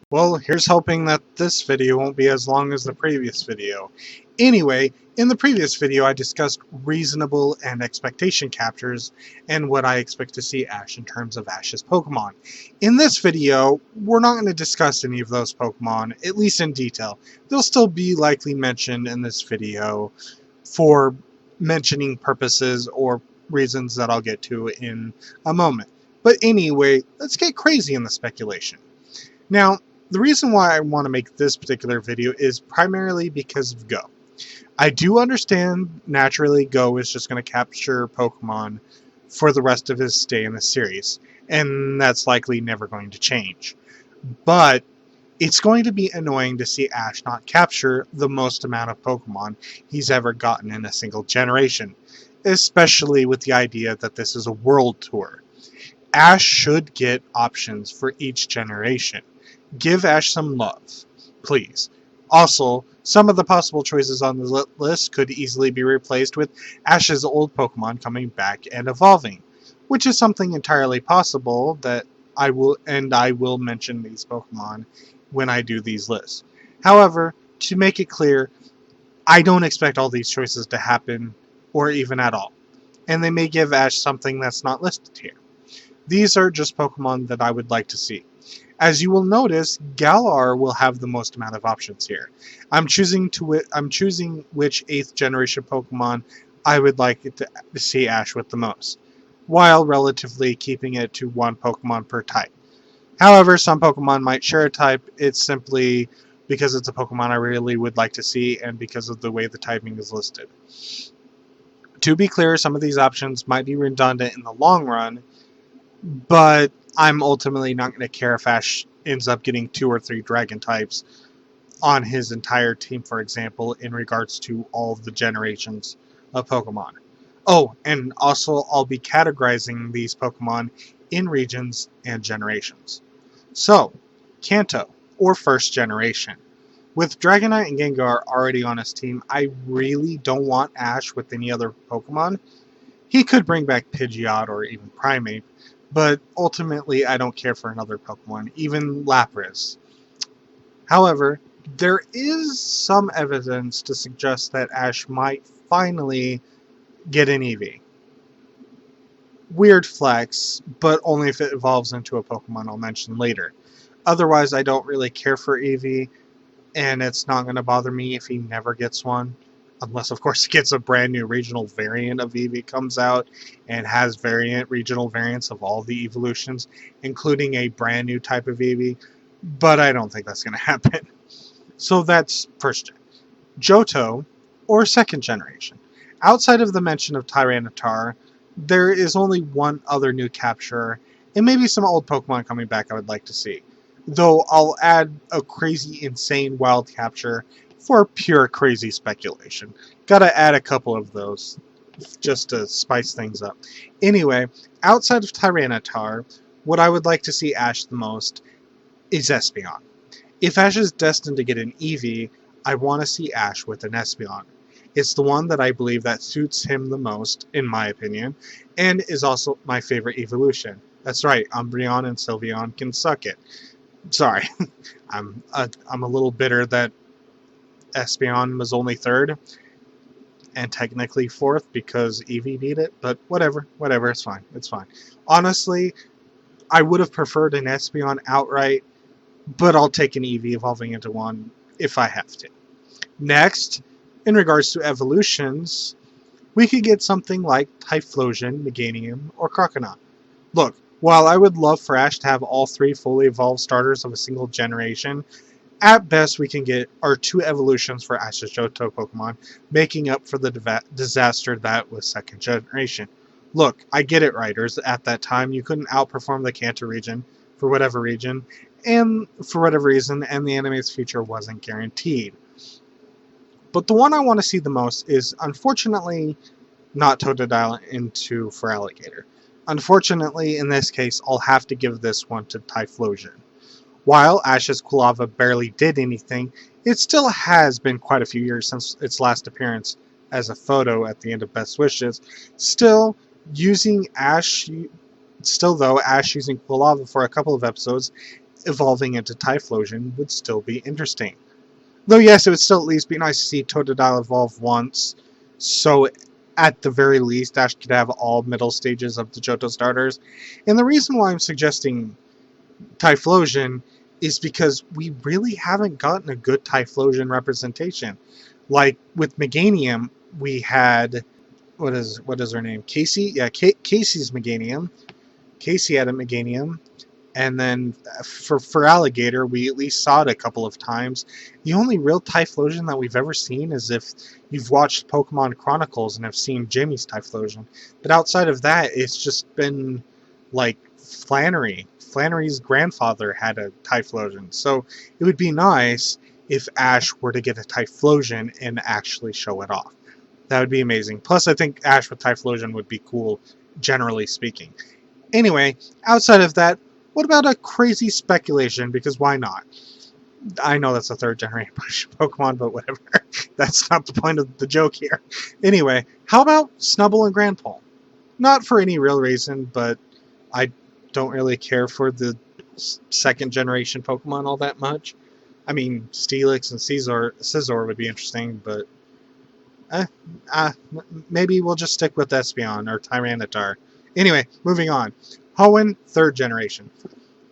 Well, here's hoping that this video won't be as long as the previous video. Anyway, in the previous video I discussed reasonable and expectation captures and what I expect to see Ash in terms of Ash's Pokemon. In this video, we're not going to discuss any of those Pokemon, at least in detail. They'll still be likely mentioned in this video for mentioning purposes or reasons that I'll get to in a moment. But anyway, let's get crazy in the speculation. Now, the reason why I want to make this particular video is primarily because of Go. I do understand naturally Go is just going to capture Pokemon for the rest of his stay in the series, and that's likely never going to change. But it's going to be annoying to see Ash not capture the most amount of Pokemon he's ever gotten in a single generation, especially with the idea that this is a world tour. Ash should get options for each generation. Give Ash some love, please. Also, some of the possible choices on the list could easily be replaced with Ash's old Pokemon coming back and evolving, which is something entirely possible that I will mention these Pokemon when I do these lists. However, to make it clear, I don't expect all these choices to happen, or even at all, and they may give Ash something that's not listed here. These are just Pokemon that I would like to see. As you will notice, Galar will have the most amount of options here. I'm choosing which 8th generation Pokemon I would like to see Ash with the most, while relatively keeping it to one Pokemon per type. However, some Pokemon might share a type. It's simply because it's a Pokemon I really would like to see and because of the way the typing is listed. To be clear, some of these options might be redundant in the long run, but I'm ultimately not going to care if Ash ends up getting 2 or 3 dragon types on his entire team, for example, in regards to all of the generations of Pokemon. Oh, and also I'll be categorizing these Pokemon in regions and generations. So, Kanto, or first generation. With Dragonite and Gengar already on his team, I really don't want Ash with any other Pokemon. He could bring back Pidgeot or even Primeape, but ultimately I don't care for another Pokemon, even Lapras. However, there is some evidence to suggest that Ash might finally get an Eevee. Weird flex, but only if it evolves into a Pokemon I'll mention later. Otherwise, I don't really care for Eevee, and it's not going to bother me if he never gets one. Unless, of course, he gets a brand new regional variant of Eevee comes out and has regional variants of all the evolutions, including a brand new type of Eevee. But I don't think that's going to happen. So that's first gen. Johto, or second generation. Outside of the mention of Tyranitar, there is only one other new capture, and maybe some old Pokemon coming back I would like to see. Though I'll add a crazy, insane wild capture for pure crazy speculation. Gotta add a couple of those just to spice things up. Anyway, outside of Tyranitar, what I would like to see Ash the most is Espeon. If Ash is destined to get an Eevee, I want to see Ash with an Espeon. It's the one that I believe that suits him the most, in my opinion, and is also my favorite evolution. That's right, Umbreon and Sylveon can suck it. Sorry, I'm a little bitter that Espeon was only 3rd, and technically 4th because Eevee beat it, but whatever, it's fine. Honestly, I would have preferred an Espeon outright, but I'll take an Eevee evolving into one if I have to. Next, in regards to evolutions, we could get something like Typhlosion, Meganium, or Croconaw. Look, while I would love for Ash to have all 3 fully evolved starters of a single generation, at best we can get our 2 evolutions for Ash's Johto Pokemon, making up for the disaster that was second generation. Look, I get it, writers. At that time, you couldn't outperform the Kanto region, for whatever reason, and the anime's future wasn't guaranteed. But the one I want to see the most is, unfortunately, not Totodile into Feraligatr. Unfortunately, in this case, I'll have to give this one to Typhlosion. While Ash's Kulava barely did anything, it still has been quite a few years since its last appearance as a photo at the end of Best Wishes. Still, Ash using Kulava for a couple of episodes evolving into Typhlosion would still be interesting. Though yes, it would still at least be nice to see Totodile evolve once, so at the very least Ash could have all middle stages of the Johto starters. And the reason why I'm suggesting Typhlosion is because we really haven't gotten a good Typhlosion representation. Like with Meganium, we had what is her name? Casey? Yeah, Casey's Meganium. Casey had a Meganium. And then for Alligator, we at least saw it a couple of times. The only real Typhlosion that we've ever seen is if you've watched Pokemon Chronicles and have seen Jimmy's Typhlosion. But outside of that, it's just been like Flannery. Flannery's grandfather had a Typhlosion. So it would be nice if Ash were to get a Typhlosion and actually show it off. That would be amazing. Plus, I think Ash with Typhlosion would be cool, generally speaking. Anyway, outside of that, what about a crazy speculation? Because why not? I know that's a third generation Pokemon, but whatever. That's not the point of the joke here. Anyway, how about Snubbull and Granpole? Not for any real reason, but I don't really care for the second generation Pokemon all that much. I mean, Steelix and Scizor would be interesting, but maybe we'll just stick with Espeon or Tyranitar. Anyway, moving on. Hoenn, third generation.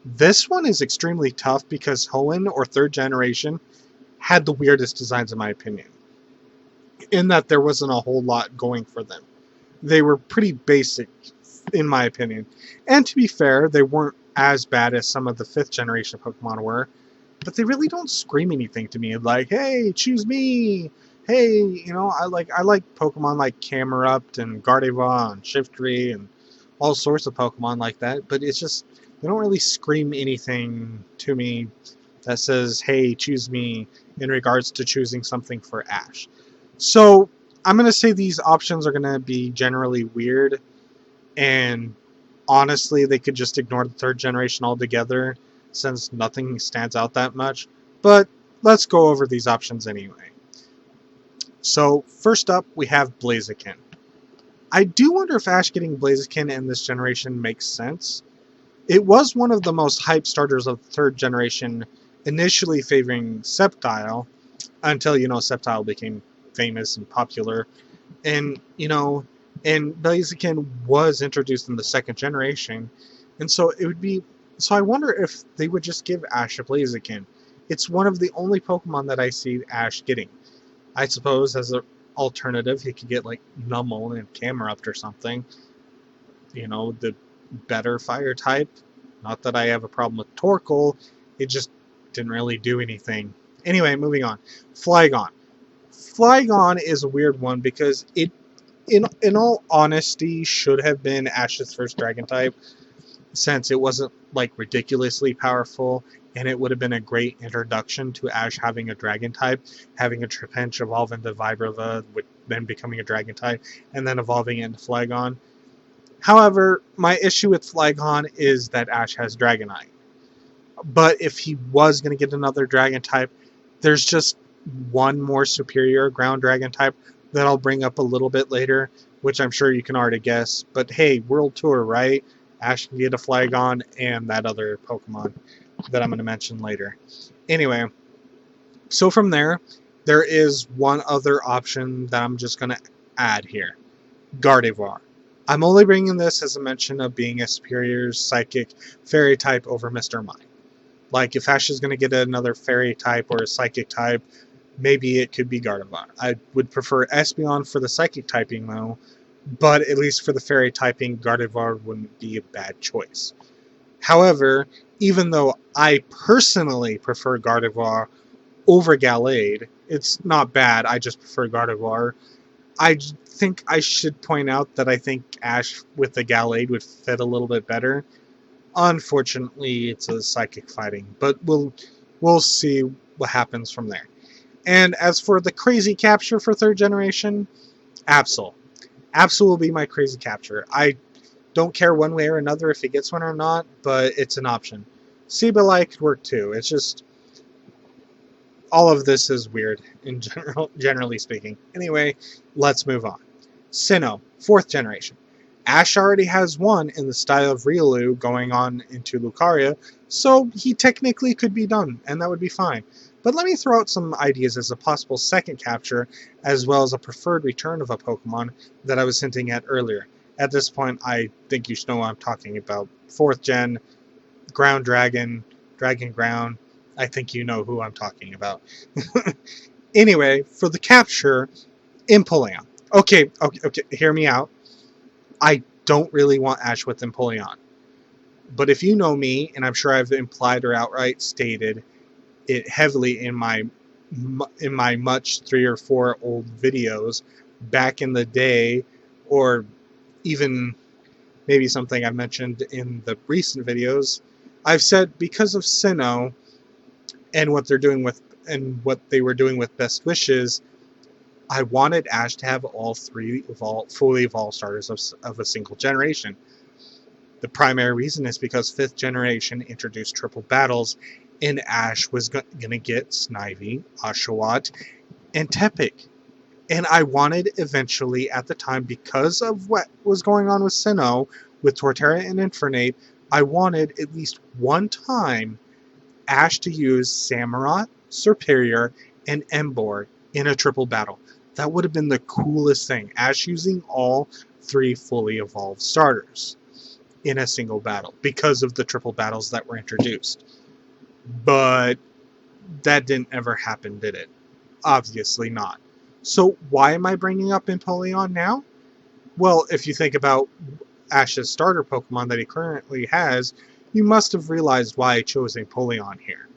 This one is extremely tough because Hoenn, or third generation, had the weirdest designs in my opinion. In that there wasn't a whole lot going for them. They were pretty basic, in my opinion. And to be fair, they weren't as bad as some of the fifth generation Pokemon were, but they really don't scream anything to me like, hey, choose me! Hey, you know, I like Pokemon like Camerupt and Gardevoir and Shiftry and all sorts of Pokemon like that, but it's just, they don't really scream anything to me that says, hey, choose me, in regards to choosing something for Ash. So, I'm going to say these options are going to be generally weird, and honestly, they could just ignore the third generation altogether, since nothing stands out that much, but let's go over these options anyway. So, first up, we have Blaziken. I do wonder if Ash getting Blaziken in this generation makes sense. It was one of the most hyped starters of the third generation, initially favoring Sceptile, until, you know, Sceptile became famous and popular. And, you know, and Blaziken was introduced in the second generation, and so it would be, so I wonder if they would just give Ash a Blaziken. It's one of the only Pokemon that I see Ash getting. I suppose as an alternative, he could get like Numel and Camerupt or something. You know, the better fire type. Not that I have a problem with Torkoal, it just didn't really do anything. Anyway, moving on. Flygon. Flygon is a weird one because it, in all honesty, should have been Ash's first dragon type, since it wasn't like ridiculously powerful, and it would have been a great introduction to Ash having a dragon type, having a Trapinch evolve into Vibrava, with then becoming a dragon type, and then evolving into Flygon. However, my issue with Flygon is that Ash has Dragonite. But if he was going to get another dragon type, there's just one more superior ground dragon type that I'll bring up a little bit later, which I'm sure you can already guess. But hey, World Tour, right? Ash can get a Flygon and that other Pokemon that I'm going to mention later. Anyway, so from there is one other option that I'm just going to add here. Gardevoir. I'm only bringing this as a mention of being a superior psychic fairy type over Mr. Mime. Like, if Ash is going to get another fairy type or a psychic type, maybe it could be Gardevoir. I would prefer Espeon for the psychic typing, though, but at least for the fairy typing, Gardevoir wouldn't be a bad choice. However, even though I personally prefer Gardevoir over Gallade, it's not bad, I just prefer Gardevoir. I think I should point out that I think Ash with the Gallade would fit a little bit better. Unfortunately, it's a psychic fighting, but we'll see what happens from there. And as for the crazy capture for third generation, Absol. Absol will be my crazy capture. I don't care one way or another if he gets one or not, but it's an option. Sableye could work too. It's just, all of this is weird in generally speaking. Anyway, let's move on. Sinnoh, fourth generation. Ash already has one in the style of Riolu going on into Lucaria, so he technically could be done, and that would be fine. But let me throw out some ideas as a possible second capture, as well as a preferred return of a Pokemon that I was hinting at earlier. At this point, I think you should know what I'm talking about. 4th gen, Ground Dragon, Dragon Ground. I think you know who I'm talking about. Anyway, for the capture, Empoleon. Okay, hear me out. I don't really want Ash with Empoleon. But if you know me, and I'm sure I've implied or outright stated it heavily in my much 3 or 4 old videos back in the day, or even maybe something I mentioned in the recent videos, I've said because of Sinnoh and what they were doing with Best Wishes, I wanted Ash to have all 3 fully evolved starters of a single generation. The primary reason is because 5th generation introduced triple battles, and Ash was going to get Snivy, Oshawott, and Tepig. And I wanted eventually, at the time, because of what was going on with Sinnoh, with Torterra and Infernape, I wanted at least one time Ash to use Samurott, Serperior, and Emboar in a triple battle. That would have been the coolest thing. Ash using all 3 fully evolved starters in a single battle because of the triple battles that were introduced. But that didn't ever happen, did it? Obviously not. So why am I bringing up Empoleon now? Well, if you think about Ash's starter Pokemon that he currently has, you must have realized why I chose Empoleon here.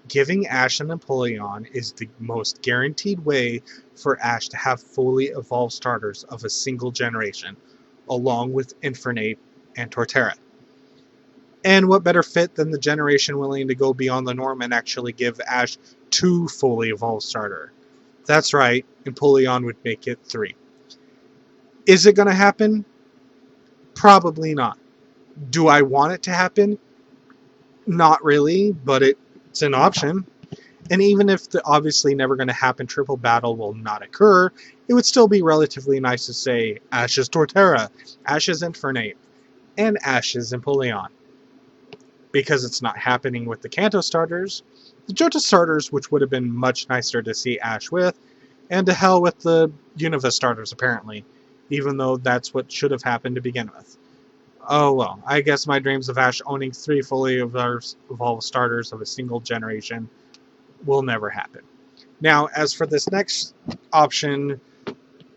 Giving Ash an Empoleon is the most guaranteed way for Ash to have fully evolved starters of a single generation, along with Infernape and Torterra. And what better fit than the generation willing to go beyond the norm and actually give Ash 2 fully evolved starter? That's right, Empoleon would make it 3. Is it going to happen? Probably not. Do I want it to happen? Not really, but it's an option. And even if the obviously never going to happen triple battle will not occur, it would still be relatively nice to say Ash's Torterra, Ash's Infernape, and Ash's Empoleon. Because it's not happening with the Kanto starters, the Johto starters, which would have been much nicer to see Ash with, and to hell with the Unova starters apparently, even though that's what should have happened to begin with. Oh well, I guess my dreams of Ash owning 3 fully evolved starters of a single generation will never happen. Now, as for this next option,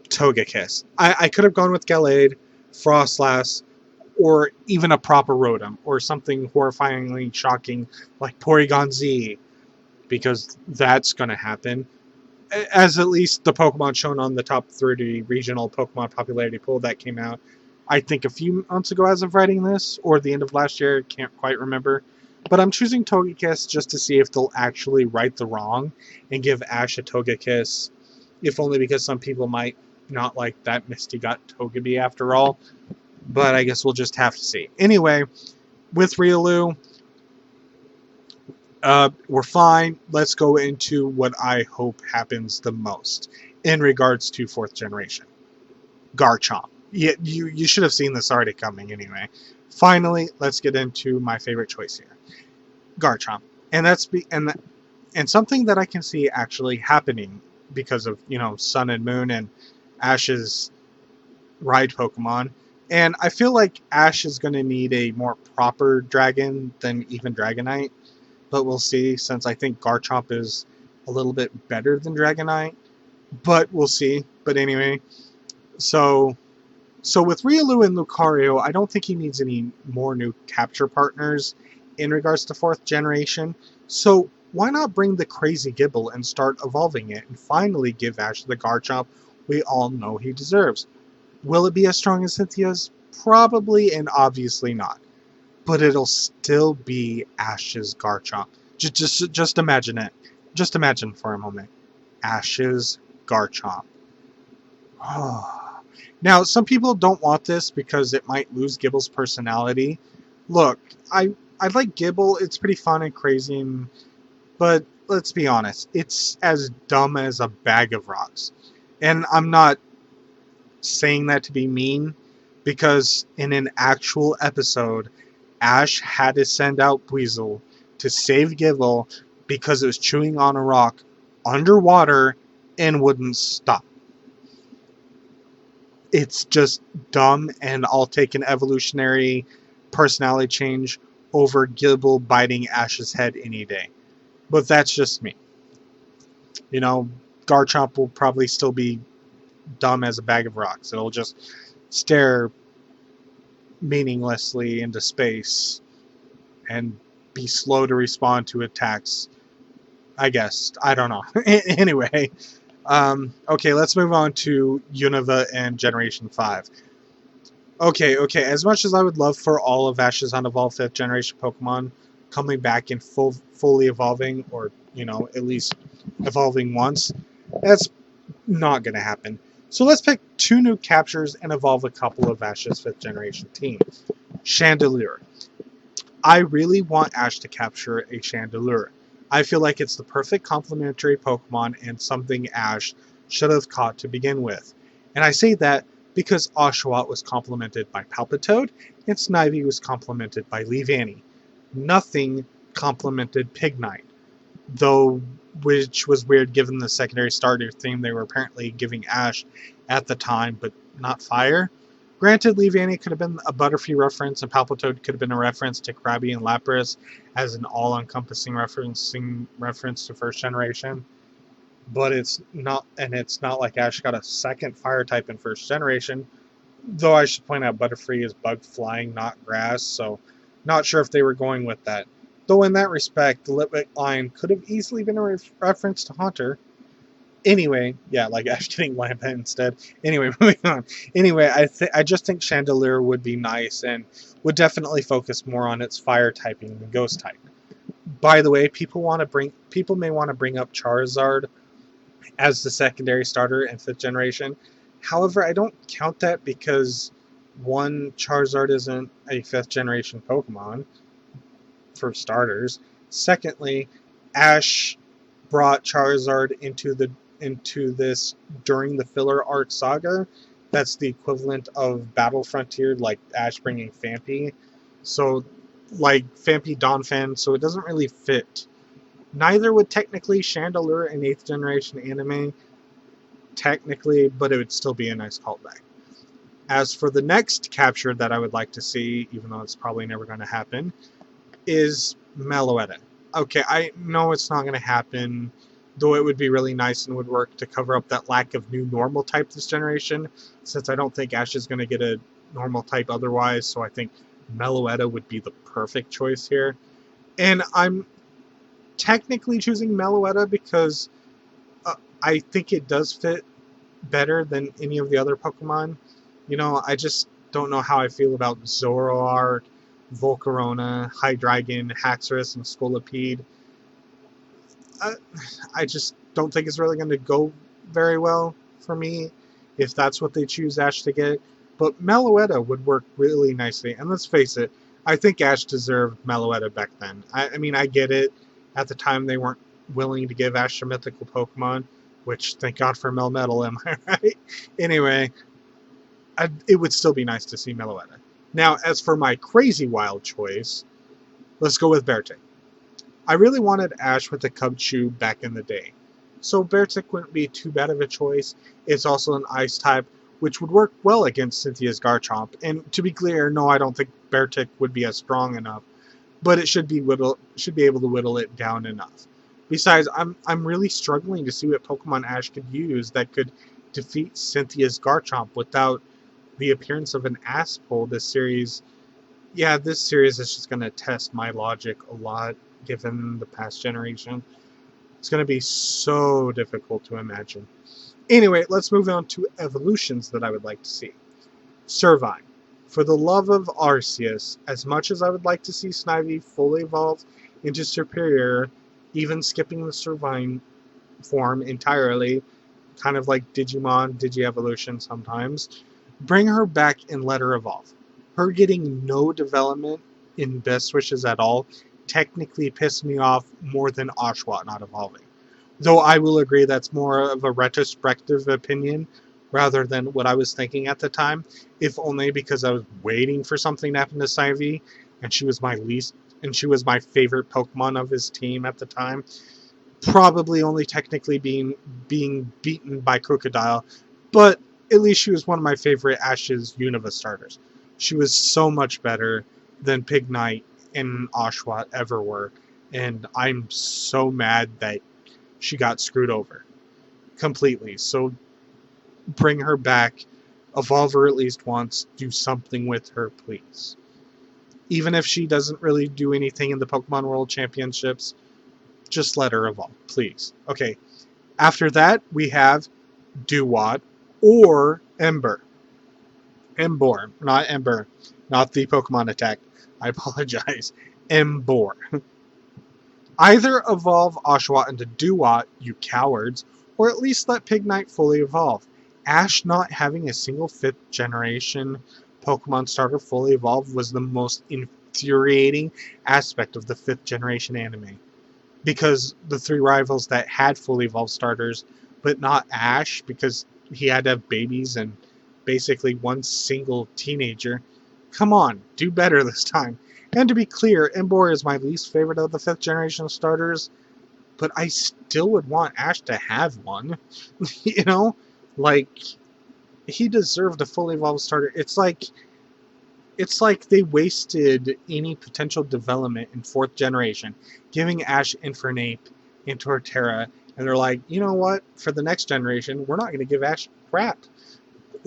Togekiss. I could have gone with Gallade, Frostlass, or even a proper Rotom, or something horrifyingly shocking like Porygon Z, because that's going to happen. As at least the Pokemon shown on the top 30 regional Pokemon popularity poll that came out, I think a few months ago as of writing this, or the end of last year, can't quite remember. But I'm choosing Togekiss just to see if they'll actually right the wrong and give Ash a Togekiss, if only because some people might not like that Misty got Togepi after all. But I guess we'll just have to see. Anyway, with Riolu, we're fine. Let's go into what I hope happens the most in regards to 4th generation. Garchomp. Yeah, you should have seen this already coming anyway. Finally, let's get into my favorite choice here. Garchomp. And something that I can see actually happening because of, Sun and Moon and Ash's ride Pokemon. And I feel like Ash is going to need a more proper dragon than even Dragonite. But we'll see, since I think Garchomp is a little bit better than Dragonite. But we'll see. But anyway, so with Riolu and Lucario, I don't think he needs any more new capture partners in regards to 4th generation. So why not bring the crazy Gibble and start evolving it and finally give Ash the Garchomp we all know he deserves? Will it be as strong as Cynthia's? Probably, and obviously not. But it'll still be Ash's Garchomp. Just imagine it. Just imagine for a moment. Ash's Garchomp. Now, some people don't want this because it might lose Gibble's personality. Look, I like Gibble. It's pretty fun and crazy, but let's be honest. It's as dumb as a bag of rocks. And I'm not saying that to be mean, because in an actual episode, Ash had to send out Weasel to save Gibble because it was chewing on a rock underwater and wouldn't stop. It's just dumb, and I'll take an evolutionary personality change over Gibble biting Ash's head any day. But that's just me. You know, Garchomp will probably still be dumb as a bag of rocks. It'll just stare meaninglessly into space and be slow to respond to attacks. I guess. I don't know. Anyway, okay, let's move on to Unova and Generation 5. Okay, as much as I would love for all of Ash's unevolved 5th generation Pokemon coming back and fully evolving, or, you know, at least evolving once, that's not going to happen. So let's pick 2 new captures and evolve a couple of Ash's 5th generation team. Chandelure. I really want Ash to capture a Chandelure. I feel like it's the perfect complementary Pokemon and something Ash should have caught to begin with. And I say that because Oshawott was complemented by Palpitoad and Snivy was complemented by Leavanny. Nothing complemented Pignite, though, which was weird given the secondary starter theme they were apparently giving Ash at the time, but not Fire. Granted, Leavanny could have been a Butterfree reference, and Palpitoad could have been a reference to Krabby and Lapras as an all-encompassing reference to first generation. But it's not like Ash got a second fire type in first generation. Though I should point out Butterfree is bug flying, not grass, so not sure if they were going with that. Though in that respect, the Litwick line could have easily been a reference to Haunter. Anyway, yeah, like Ash getting Lampa instead. Anyway, moving on. Anyway, I just think Chandelure would be nice and would definitely focus more on its fire typing than ghost type. By the way, people may want to bring up Charizard as the secondary starter in 5th generation. However, I don't count that because, one, Charizard isn't a 5th generation Pokemon, for starters. Secondly, Ash brought Charizard into this during the filler arc saga. That's the equivalent of Battle Frontier, like Ash bringing Phanpy. So, like Phanpy Donphan, so it doesn't really fit. Neither would technically Chandelure in 8th generation anime, technically, but it would still be a nice callback. As for the next capture that I would like to see, even though it's probably never going to happen, is Meloetta. Okay, I know it's not going to happen, though it would be really nice and would work to cover up that lack of new normal type this generation, since I don't think Ash is going to get a normal type otherwise, so I think Meloetta would be the perfect choice here. And I'm technically choosing Meloetta because I think it does fit better than any of the other Pokemon. You know, I just don't know how I feel about Zoroark, Volcarona, Hydreigon, Haxorus, and Scolipede. I just don't think it's really going to go very well for me if that's what they choose Ash to get. But Meloetta would work really nicely. And let's face it, I think Ash deserved Meloetta back then. I mean, I get it. At the time, they weren't willing to give Ash a mythical Pokemon, which, thank God for Melmetal, am I right? Anyway, it would still be nice to see Meloetta. Now, as for my crazy wild choice, let's go with Beartic. I really wanted Ash with the Cubchoo back in the day, so Beartic wouldn't be too bad of a choice. It's also an Ice type, which would work well against Cynthia's Garchomp. And to be clear, no, I don't think Beartic would be as strong enough, but it should be able to whittle it down enough. Besides, I'm really struggling to see what Pokemon Ash could use that could defeat Cynthia's Garchomp without the appearance of an Asshole. This series is just going to test my logic a lot, given the past generation. It's going to be so difficult to imagine. Anyway, let's move on to evolutions that I would like to see. Servine. For the love of Arceus, as much as I would like to see Snivy fully evolve into Superior, even skipping the Servine form entirely, kind of like Digimon, Digievolution sometimes, bring her back and let her evolve. Her getting no development in Best Wishes at all technically pissed me off more than Oshawott not evolving. Though I will agree that's more of a retrospective opinion, rather than what I was thinking at the time, if only because I was waiting for something to happen to Psyve, and she was my favorite Pokemon of his team at the time. Probably only technically being beaten by Crocodile, but at least she was one of my favorite Ash's Unova starters. She was so much better than Pignite and Oshawott ever were, and I'm so mad that she got screwed over completely. So bring her back, evolve her at least once, do something with her, please. Even if she doesn't really do anything in the Pokemon World Championships, just let her evolve, please. Okay, after that, we have Dewott or Ember. Embor, not Ember, not the Pokemon attack. I apologize. Embor. Either evolve Oshawott into Dewott, you cowards, or at least let Pignite fully evolve. Ash not having a single 5th generation Pokemon starter fully evolved was the most infuriating aspect of the 5th generation anime. Because the 3 rivals that had fully evolved starters, but not Ash, because he had to have babies and basically one single teenager. Come on, do better this time. And to be clear, Emboar is my least favorite of the 5th generation starters, but I still would want Ash to have one. You know? Like, he deserved a fully evolved starter. It's like they wasted any potential development in 4th generation, giving Ash Infernape and Torterra, and they're like, you know what? For the next generation, we're not going to give Ash crap.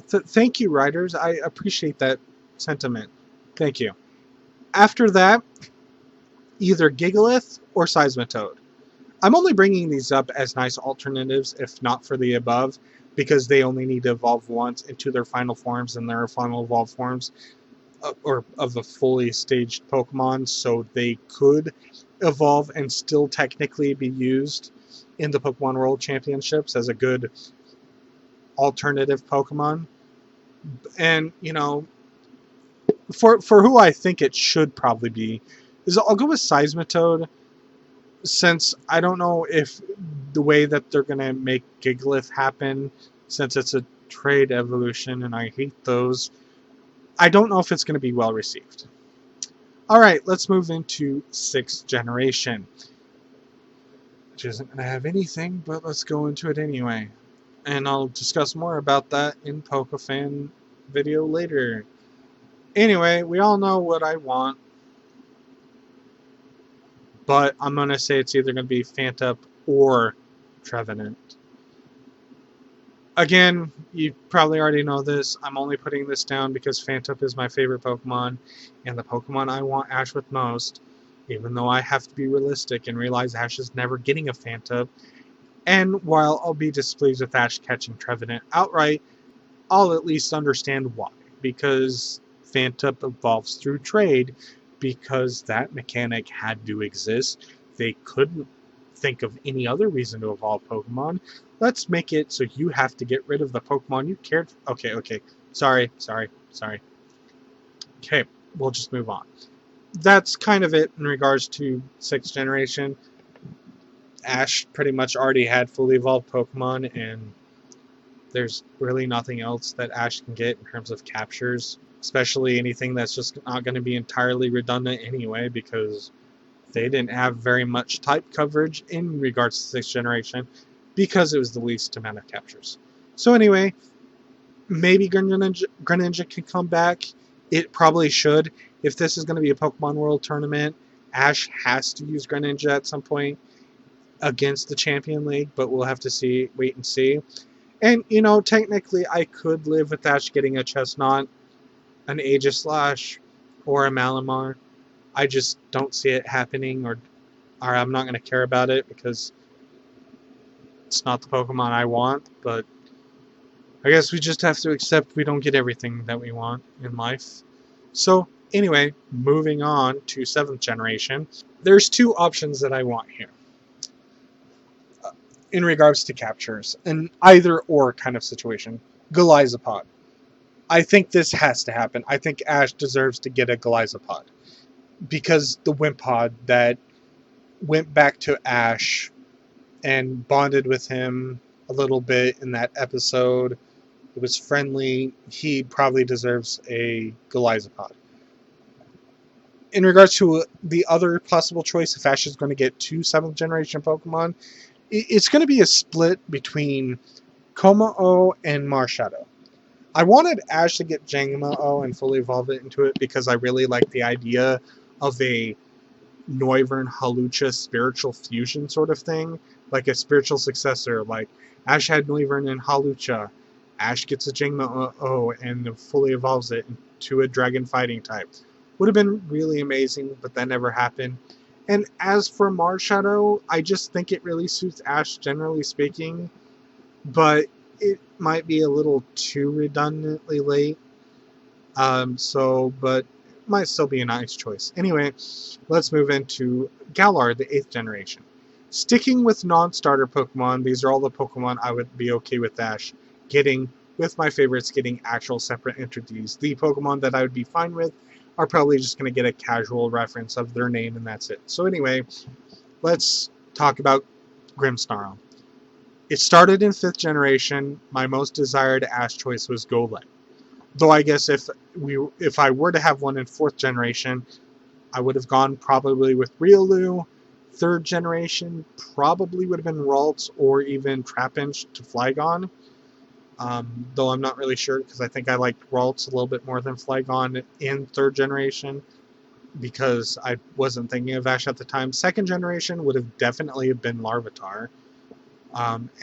Thank you, writers. I appreciate that sentiment. Thank you. After that, either Gigalith or Seismitoad. I'm only bringing these up as nice alternatives, if not for the above, because they only need to evolve once into their final forms and their final evolved forms, or of a fully staged Pokemon, so they could evolve and still technically be used in the Pokemon World Championships as a good alternative Pokemon. And, you know, for who I think it should probably be, is I'll go with Seismitoad, since I don't know if the way that they're going to make Gigalith happen, since it's a trade evolution and I hate those, I don't know if it's going to be well received. Alright, let's move into 6th generation, which isn't going to have anything, but let's go into it anyway. And I'll discuss more about that in PokeFan video later. Anyway, we all know what I want, but I'm going to say it's either going to be Phantup or Trevenant. Again, you probably already know this. I'm only putting this down because Phantup is my favorite Pokemon, and the Pokemon I want Ash with most, even though I have to be realistic and realize Ash is never getting a Phantup. And while I'll be displeased with Ash catching Trevenant outright, I'll at least understand why. Because Phantup evolves through trade, because that mechanic had to exist. They couldn't think of any other reason to evolve Pokemon. Let's make it so you have to get rid of the Pokemon you cared for. Okay. Sorry. Okay, we'll just move on. That's kind of it in regards to 6th generation. Ash pretty much already had fully evolved Pokemon, and there's really nothing else that Ash can get in terms of captures, especially anything that's just not going to be entirely redundant anyway, because they didn't have very much type coverage in regards to 6th generation, because it was the least amount of captures. So anyway, maybe Greninja can come back. It probably should. If this is going to be a Pokemon World Tournament, Ash has to use Greninja at some point against the Champion League, but we'll have to wait and see. And, you know, technically I could live with Ash getting a Chestnut, an Aegislash, or a Malamar. I just don't see it happening, or I'm not going to care about it because it's not the Pokemon I want, but I guess we just have to accept we don't get everything that we want in life. So, anyway, moving on to 7th generation, there's 2 options that I want here in regards to captures, an either or kind of situation. Galizapod. I think this has to happen. I think Ash deserves to get a Galizapod, because the Wimpod that went back to Ash and bonded with him a little bit in that episode, It was friendly. He probably deserves a Goliathpod. In regards to the other possible choice, if Ash is going to get 2 7th generation Pokemon, it's going to be a split between Kommo-o and Marshadow. I wanted Ash to get Jangmo-o and fully evolve it into it because I really like the idea of a Noivern Hawlucha spiritual fusion sort of thing, like a spiritual successor. Like Ash had Noivern and Hawlucha, Ash gets a Jangmo-o and fully evolves it into a dragon fighting type. Would have been really amazing, but that never happened. And as for Marshadow, I just think it really suits Ash generally speaking, but it might be a little too redundantly late. But might still be a nice choice. Anyway, let's move into Galar, the 8th generation. Sticking with non-starter Pokemon, these are all the Pokemon I would be okay with Ash getting, with my favorites getting actual separate entities. The Pokemon that I would be fine with are probably just going to get a casual reference of their name and that's it. So anyway, let's talk about Grimmsnarl. It started in 5th generation. My most desired Ash choice was Golett. Though I guess if I were to have one in 4th generation, I would have gone probably with Riolu. 3rd generation probably would have been Ralts or even Trapinch to Flygon. Though I'm not really sure because I think I liked Ralts a little bit more than Flygon in 3rd generation because I wasn't thinking of Ash at the time. 2nd generation would have definitely been Larvitar.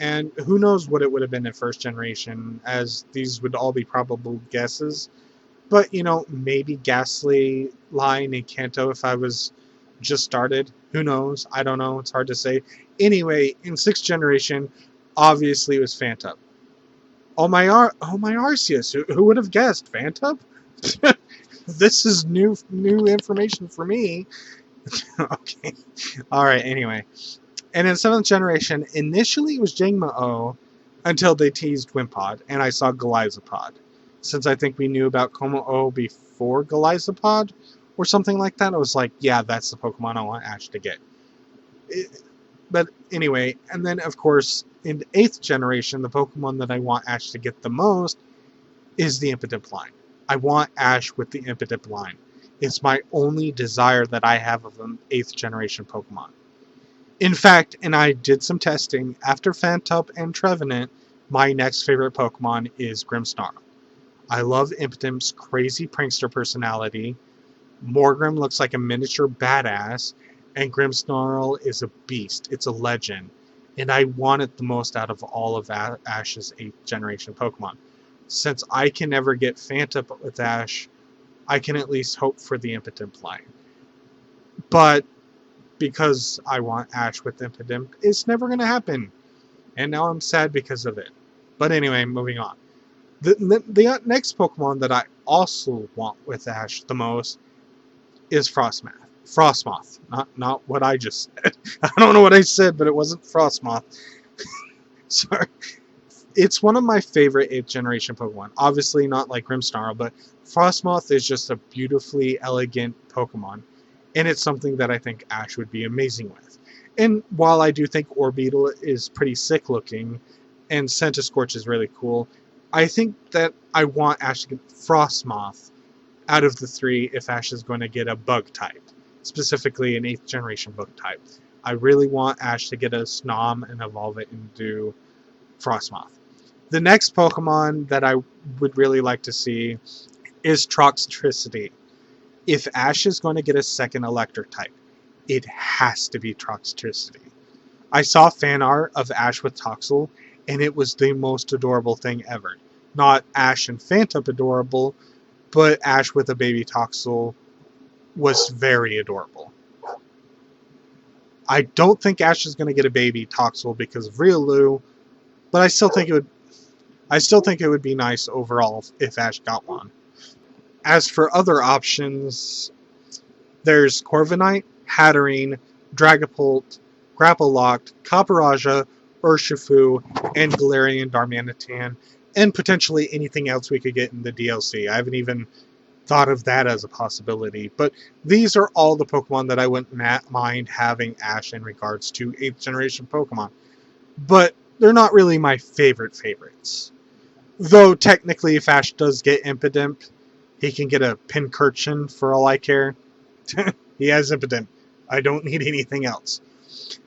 And who knows what it would have been in 1st generation, as these would all be probable guesses. But, maybe Ghastly, Line, and Kanto if I was just started. Who knows? I don't know. It's hard to say. Anyway, in 6th generation, obviously it was Phantom. Oh my Arceus. Who would have guessed? Phantom? This is new information for me. Okay. Alright, anyway. And in 7th generation, initially it was Jangmo-o until they teased Wimpod, and I saw Goliathpod. Since I think we knew about Kommo-o before Goliathpod, or something like that, I was like, yeah, that's the Pokemon I want Ash to get. But anyway, and then of course, in 8th generation, the Pokemon that I want Ash to get the most is the Impidimp line. I want Ash with the Impidimp line. It's my only desire that I have of an 8th generation Pokemon. In fact, and I did some testing, after Phantump and Trevenant, my next favorite Pokemon is Grimmsnarl. I love Impidimp's crazy prankster personality. Morgrim looks like a miniature badass, and Grimmsnarl is a beast. It's a legend, and I want it the most out of all of Ash's 8th generation Pokemon. Since I can never get Phantump with Ash, I can at least hope for the Impidimp line. But because I want Ash with Impidimp, it's never going to happen. And now I'm sad because of it. But anyway, moving on. The next Pokemon that I also want with Ash the most is Frostmoth. Not what I just said. I don't know what I said, but it wasn't Frostmoth. Sorry. It's one of my favorite 8th generation Pokemon. Obviously not like Grimmsnarl, but Frostmoth is just a beautifully elegant Pokemon. And it's something that I think Ash would be amazing with. And while I do think Orbeetle is pretty sick looking, and Centiskorch is really cool, I think that I want Ash to get Frostmoth out of the 3 if Ash is going to get a bug type. Specifically an 8th generation bug type. I really want Ash to get a Snom and evolve it into Frostmoth. The next Pokemon that I would really like to see is Toxtricity. If Ash is going to get a second electric type, it has to be Toxtricity. I saw fan art of Ash with Toxel, and it was the most adorable thing ever. Not Ash and Phantump adorable, but Ash with a baby Toxel was very adorable. I don't think Ash is going to get a baby Toxel because of Riolu, but I still think it would be nice overall if Ash got one. As for other options, there's Corviknight, Hatterene, Dragapult, Grapple-Locked, Copperajah, Urshifu, and Galarian Darmanitan, and potentially anything else we could get in the DLC. I haven't even thought of that as a possibility, but these are all the Pokemon that I wouldn't mind having Ash in regards to 8th generation Pokemon. But they're not really my favorites. Though technically if Ash does get Impidimp, he can get a Pincurchin for all I care. He has Impidimp. I don't need anything else.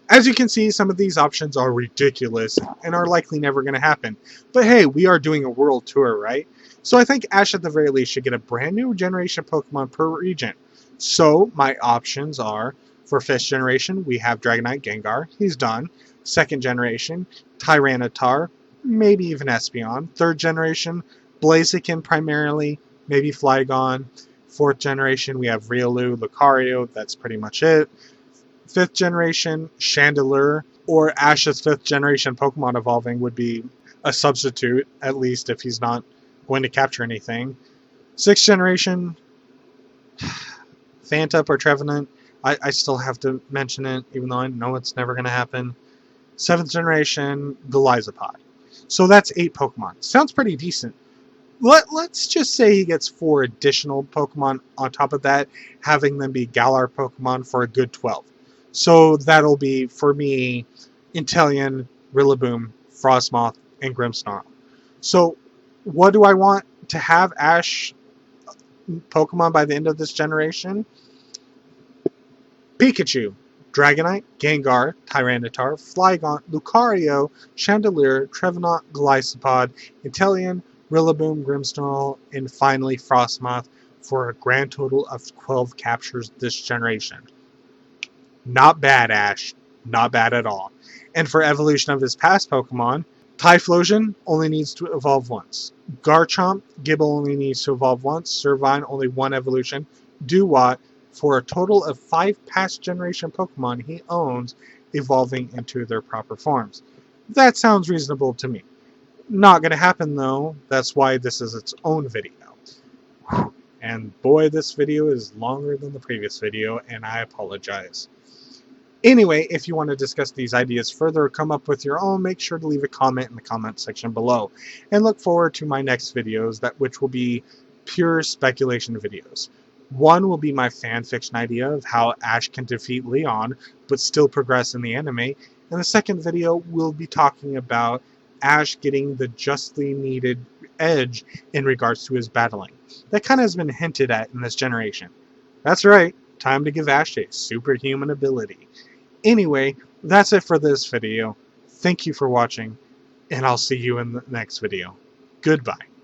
As you can see, some of these options are ridiculous and are likely never going to happen. But hey, we are doing a world tour, right? So I think Ash at the very least should get a brand new generation Pokemon per region. So my options are, for 5th generation, we have Dragonite Gengar. He's done. 2nd generation, Tyranitar, maybe even Espeon. 3rd generation, Blaziken primarily, maybe Flygon. 4th generation, we have Riolu, Lucario, that's pretty much it. 5th generation Chandelure or Ash's 5th generation Pokemon evolving would be a substitute, at least if he's not going to capture anything. 6th generation Phantup or Trevenant, I still have to mention it, even though I know it's never going to happen. 7th generation Golisopod. So that's 8 Pokemon. Sounds pretty decent. Let's just say he gets 4 additional Pokemon on top of that, having them be Galar Pokemon for a good 12. So that'll be, for me, Inteleon, Rillaboom, Frostmoth, and Grimmsnarl. So what do I want to have Ash Pokemon by the end of this generation? Pikachu, Dragonite, Gengar, Tyranitar, Flygon, Lucario, Chandelure, Trevenant, Golisopod, Inteleon, Rillaboom, Grimmsnarl, and finally Frostmoth for a grand total of 12 captures this generation. Not bad, Ash. Not bad at all. And for evolution of his past Pokemon, Typhlosion only needs to evolve once. Garchomp, Gible only needs to evolve once. Servine, only 1 evolution. Dewott, for a total of 5 past generation Pokemon he owns evolving into their proper forms. That sounds reasonable to me. Not going to happen though. That's why this is its own video. And boy, this video is longer than the previous video, and I apologize. Anyway, if you want to discuss these ideas further or come up with your own, make sure to leave a comment in the comment section below. And look forward to my next videos, which will be pure speculation videos. One will be my fanfiction idea of how Ash can defeat Leon, but still progress in the anime. And the second video will be talking about Ash getting the justly needed edge in regards to his battling. That kind of has been hinted at in this generation. That's right, time to give Ash a superhuman ability. Anyway, that's it for this video. Thank you for watching, and I'll see you in the next video. Goodbye.